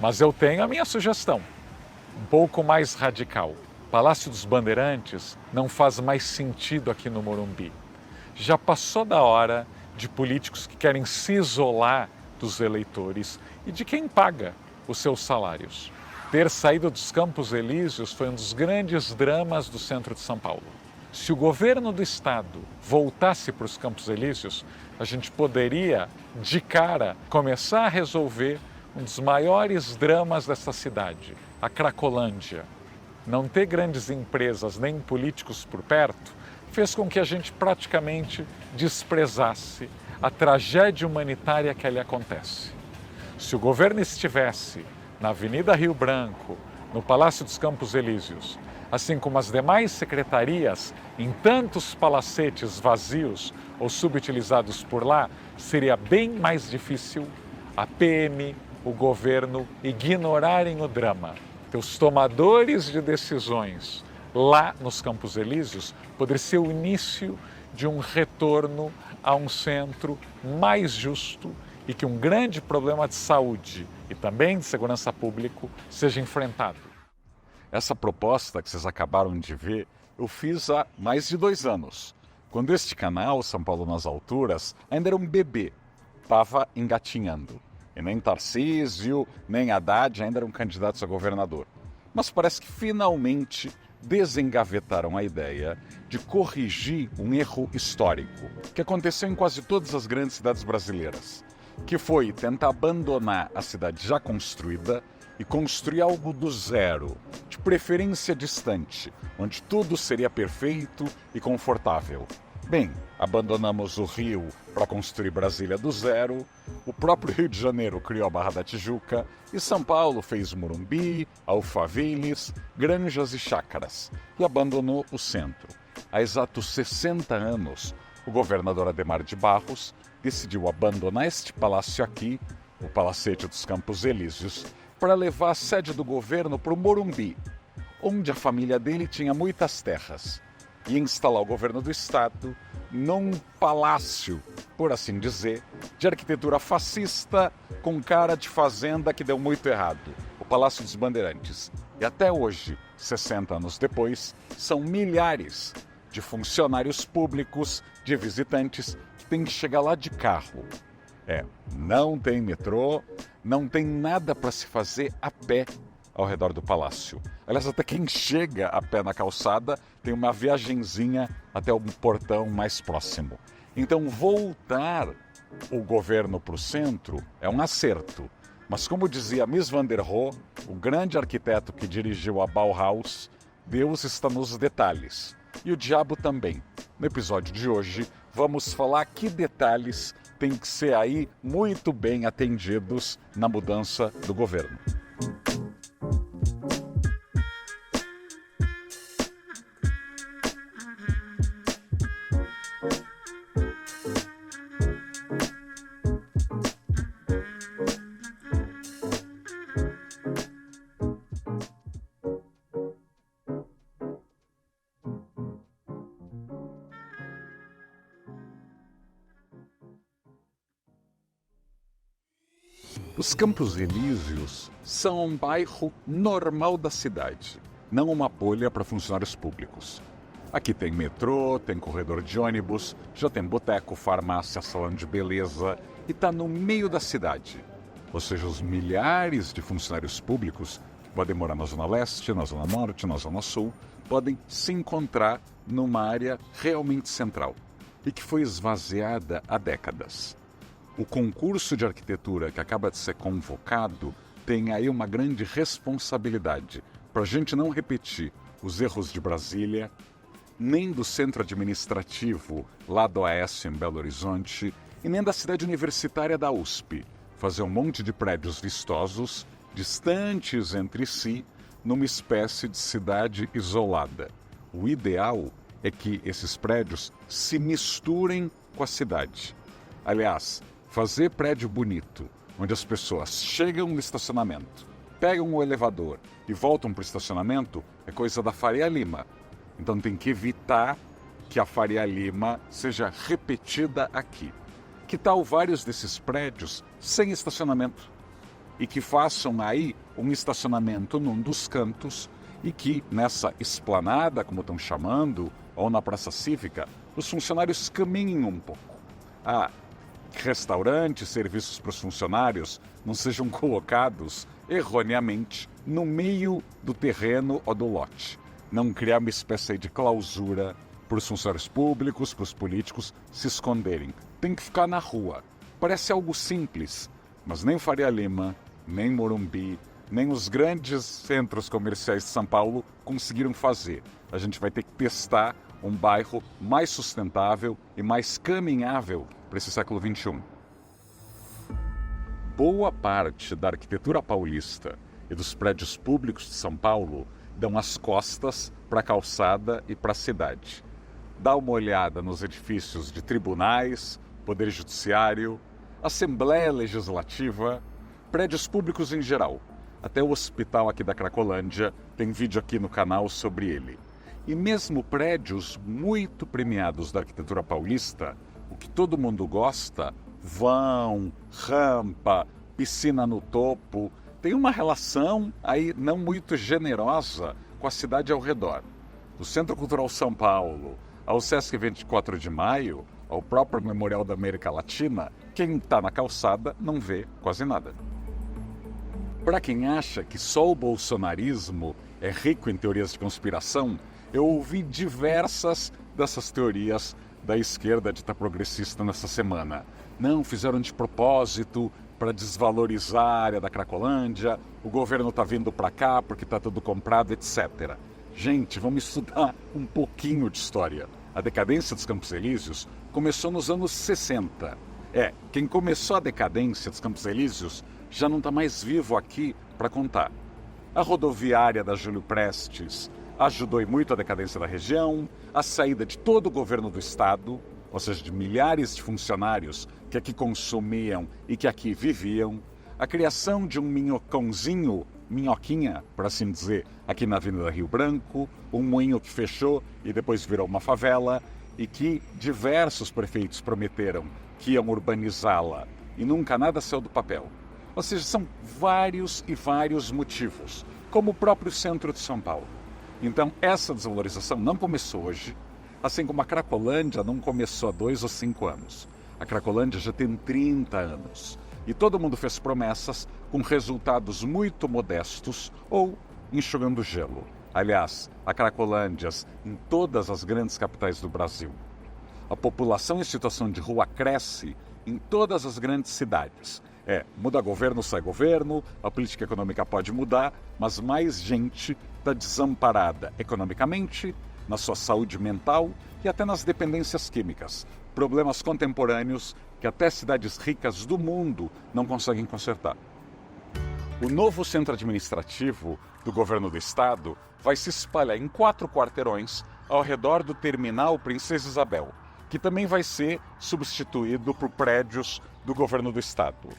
Mas eu tenho a minha sugestão, um pouco mais radical. Palácio dos Bandeirantes não faz mais sentido aqui no Morumbi. Já passou da hora de políticos que querem se isolar dos eleitores e de quem paga os seus salários. Ter saído dos Campos Elíseos foi um dos grandes dramas do centro de São Paulo. Se o governo do estado voltasse para os Campos Elíseos, a gente poderia, de cara, começar a resolver um dos maiores dramas dessa cidade, a Cracolândia. Não ter grandes empresas nem políticos por perto fez com que a gente praticamente desprezasse a tragédia humanitária que ali acontece. Se o governo estivesse na Avenida Rio Branco, no Palácio dos Campos Elíseos, assim como as demais secretarias, em tantos palacetes vazios ou subutilizados por lá, seria bem mais difícil a PM, o governo ignorarem o drama. Os tomadores de decisões lá nos Campos Elíseos poderia ser o início de um retorno a um centro mais justo e que um grande problema de saúde e também de segurança pública seja enfrentado. Essa proposta que vocês acabaram de ver, eu fiz há mais de 2 anos, quando este canal, São Paulo nas Alturas, ainda era um bebê, estava engatinhando. E nem Tarcísio, nem Haddad ainda eram candidatos a governador. Mas parece que finalmente desengavetaram a ideia de corrigir um erro histórico que aconteceu em quase todas as grandes cidades brasileiras, que foi tentar abandonar a cidade já construída e construir algo do zero, de preferência distante, onde tudo seria perfeito e confortável. Bem, abandonamos o Rio para construir Brasília do zero, o próprio Rio de Janeiro criou a Barra da Tijuca e São Paulo fez o Morumbi, alfavilles, granjas e chácaras e abandonou o centro. Há exatos 60 anos, o governador Adhemar de Barros decidiu abandonar este palácio aqui, o Palacete dos Campos Elíseos, para levar a sede do governo para o Morumbi, onde a família dele tinha muitas terras, e instalar o governo do estado num palácio, por assim dizer, de arquitetura fascista com cara de fazenda que deu muito errado, o Palácio dos Bandeirantes. E até hoje, 60 anos depois, são milhares de funcionários públicos, de visitantes, que têm que chegar lá de carro. Não tem metrô, não tem nada para se fazer a pé ao redor do palácio. Aliás, até quem chega a pé na calçada tem uma viagenzinha até o portão mais próximo. Então, voltar o governo para o centro é um acerto. Mas como dizia Mies van der Rohe, o grande arquiteto que dirigiu a Bauhaus, Deus está nos detalhes. E o diabo também. No episódio de hoje, vamos falar que detalhes têm que ser aí muito bem atendidos na mudança do governo. Os Campos Elíseos são um bairro normal da cidade, não uma bolha para funcionários públicos. Aqui tem metrô, tem corredor de ônibus, já tem boteco, farmácia, salão de beleza e está no meio da cidade. Ou seja, os milhares de funcionários públicos que podem morar na Zona Leste, na Zona Norte, na Zona Sul, podem se encontrar numa área realmente central e que foi esvaziada há décadas. O concurso de arquitetura que acaba de ser convocado tem aí uma grande responsabilidade para a gente não repetir os erros de Brasília, nem do centro administrativo lá do Oeste, em Belo Horizonte, e nem da cidade universitária da USP, fazer um monte de prédios vistosos, distantes entre si, numa espécie de cidade isolada. O ideal é que esses prédios se misturem com a cidade. Aliás, fazer prédio bonito, onde as pessoas chegam no estacionamento, pegam o elevador e voltam para o estacionamento, é coisa da Faria Lima. Então tem que evitar que a Faria Lima seja repetida aqui. Que tal vários desses prédios sem estacionamento? e que façam aí um estacionamento num dos cantos e que nessa esplanada, como estão chamando, ou na Praça Cívica, os funcionários caminhem um pouco. Restaurantes, serviços para os funcionários não sejam colocados erroneamente no meio do terreno ou do lote. Não criar uma espécie de clausura para os funcionários públicos, para os políticos se esconderem. Tem que ficar na rua. Parece algo simples, mas nem Faria Lima, nem Morumbi, nem os grandes centros comerciais de São Paulo conseguiram fazer. A gente vai ter que testar um bairro mais sustentável e mais caminhável para esse século XXI. Boa parte da arquitetura paulista e dos prédios públicos de São Paulo dão as costas para a calçada e para a cidade. Dá uma olhada nos edifícios de tribunais, Poder Judiciário, Assembleia Legislativa, prédios públicos em geral. Até o hospital aqui da Cracolândia tem vídeo aqui no canal sobre ele. E mesmo prédios muito premiados da arquitetura paulista, o que todo mundo gosta, vão, rampa, piscina no topo, tem uma relação aí não muito generosa com a cidade ao redor. Do Centro Cultural São Paulo ao Sesc 24 de Maio, ao próprio Memorial da América Latina, quem está na calçada não vê quase nada. Para quem acha que só o bolsonarismo é rico em teorias de conspiração, eu ouvi diversas dessas teorias da esquerda dita progressista nessa semana. Não, fizeram de propósito para desvalorizar a área da Cracolândia, o governo está vindo para cá porque está tudo comprado, etc. Gente, vamos estudar um pouquinho de história. A decadência dos Campos Elíseos começou nos anos 60. Quem começou a decadência dos Campos Elíseos já não está mais vivo aqui para contar. A rodoviária da Júlio Prestes ajudou e muito a decadência da região, a saída de todo o governo do estado, ou seja, de milhares de funcionários que aqui consumiam e que aqui viviam, a criação de um minhoquinha, por assim dizer, aqui na Avenida Rio Branco, um moinho que fechou e depois virou uma favela, e que diversos prefeitos prometeram que iam urbanizá-la e nunca nada saiu do papel. Ou seja, são vários e vários motivos, como o próprio centro de São Paulo. Então, essa desvalorização não começou hoje, assim como a Cracolândia não começou há 2 ou 5 anos. A Cracolândia já tem 30 anos. E todo mundo fez promessas com resultados muito modestos ou enxugando gelo. Aliás, há Cracolândias em todas as grandes capitais do Brasil. A população em situação de rua cresce em todas as grandes cidades. Muda governo, sai governo, a política econômica pode mudar, mas mais gente está desamparada economicamente, na sua saúde mental e até nas dependências químicas. Problemas contemporâneos que até cidades ricas do mundo não conseguem consertar. O novo centro administrativo do governo do estado vai se espalhar em 4 quarteirões ao redor do terminal Princesa Isabel, que também vai ser substituído por prédios do governo do estado.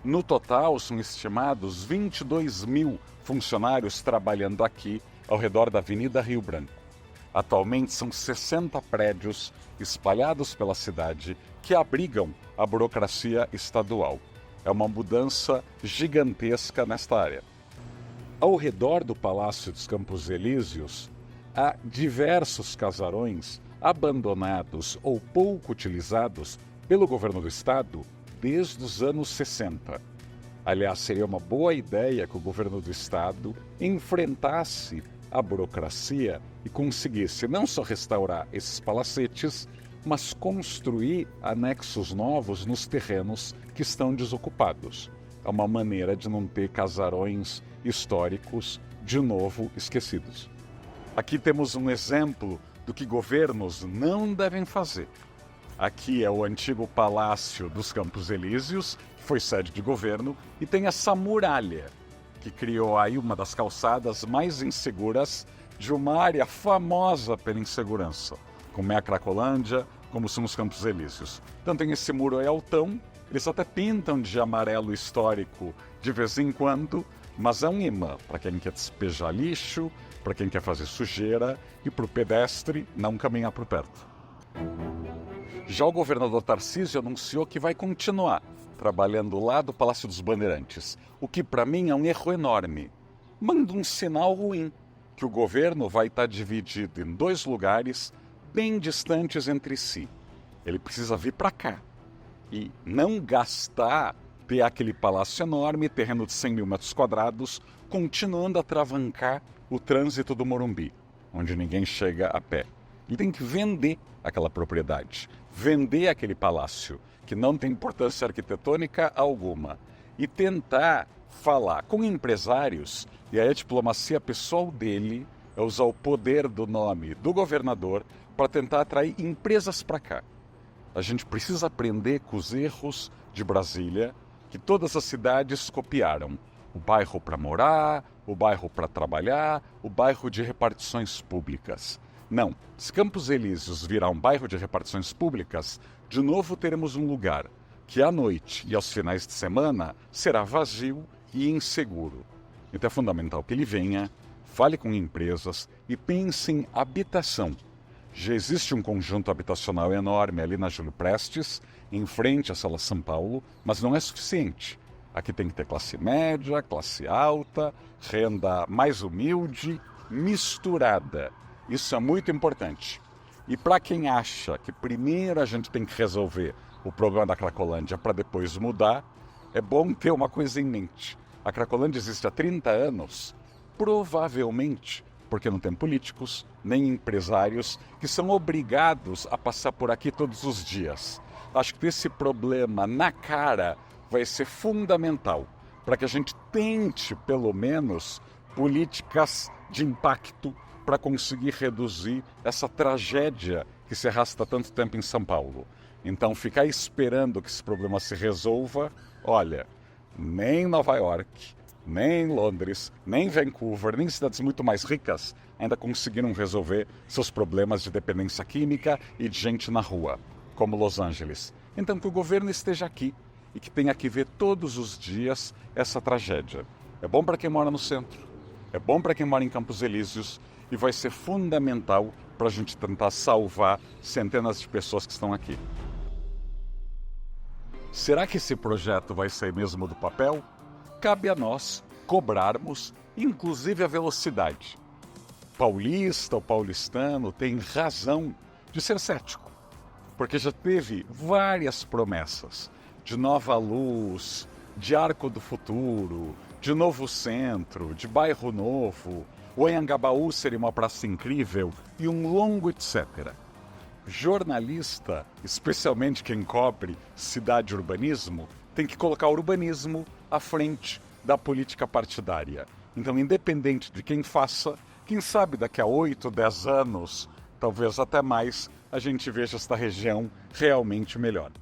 No total, são estimados 22 mil funcionários trabalhando aqui ao redor da Avenida Rio Branco. Atualmente, são 60 prédios espalhados pela cidade que abrigam a burocracia estadual. É uma mudança gigantesca nesta área. Ao redor do Palácio dos Campos Elíseos, há diversos casarões abandonados ou pouco utilizados pelo governo do estado desde os anos 60. Aliás, seria uma boa ideia que o governo do estado enfrentasse a burocracia e conseguisse não só restaurar esses palacetes, mas construir anexos novos nos terrenos que estão desocupados. É uma maneira de não ter casarões históricos de novo esquecidos. Aqui temos um exemplo do que governos não devem fazer. Aqui é o antigo Palácio dos Campos Elíseos, que foi sede de governo, e tem essa muralha, que criou aí uma das calçadas mais inseguras de uma área famosa pela insegurança, como é a Cracolândia, como são os Campos Elíseos. Então tem esse muro aí altão, eles até pintam de amarelo histórico de vez em quando, mas é um imã para quem quer despejar lixo, para quem quer fazer sujeira e para o pedestre não caminhar por perto. Já o governador Tarcísio anunciou que vai continuar trabalhando lá do Palácio dos Bandeirantes, o que para mim é um erro enorme. Manda um sinal ruim, que o governo vai estar dividido em 2 lugares bem distantes entre si. Ele precisa vir para cá e não gastar, ter aquele palácio enorme, terreno de 100 mil metros quadrados, continuando a travancar o trânsito do Morumbi, onde ninguém chega a pé. Ele tem que vender aquela propriedade, vender aquele palácio, que não tem importância arquitetônica alguma, e tentar falar com empresários, e aí a diplomacia pessoal dele é usar o poder do nome do governador para tentar atrair empresas para cá. A gente precisa aprender com os erros de Brasília, que todas as cidades copiaram. O bairro para morar, o bairro para trabalhar, o bairro de repartições públicas. Não, se Campos Elíseos virar um bairro de repartições públicas, de novo teremos um lugar que à noite e aos finais de semana será vazio e inseguro. Então é fundamental que ele venha, fale com empresas e pense em habitação. Já existe um conjunto habitacional enorme ali na Júlio Prestes, em frente à Sala São Paulo, mas não é suficiente. Aqui tem que ter classe média, classe alta, renda mais humilde, misturada. Isso é muito importante. E para quem acha que primeiro a gente tem que resolver o problema da Cracolândia para depois mudar, é bom ter uma coisa em mente. A Cracolândia existe há 30 anos, provavelmente porque não tem políticos nem empresários que são obrigados a passar por aqui todos os dias. Acho que esse problema na cara vai ser fundamental para que a gente tente, pelo menos, políticas de impacto para conseguir reduzir essa tragédia que se arrasta tanto tempo em São Paulo. Então, ficar esperando que esse problema se resolva, olha, nem Nova York, nem Londres, nem Vancouver, nem cidades muito mais ricas ainda conseguiram resolver seus problemas de dependência química e de gente na rua, como Los Angeles. Então, que o governo esteja aqui e que tenha que ver todos os dias essa tragédia. É bom para quem mora no centro, é bom para quem mora em Campos Elíseos e vai ser fundamental para a gente tentar salvar centenas de pessoas que estão aqui. Será que esse projeto vai sair mesmo do papel? Cabe a nós cobrarmos, inclusive, a velocidade. Paulista ou paulistano tem razão de ser cético, porque já teve várias promessas de nova luz, de Arco do Futuro, de novo centro, de bairro novo, o Anhangabaú seria uma praça incrível e um longo etc. Jornalista, especialmente quem cobre cidade e urbanismo, tem que colocar o urbanismo à frente da política partidária. Então, independente de quem faça, quem sabe daqui a 8, 10 anos, talvez até mais, a gente veja esta região realmente melhor.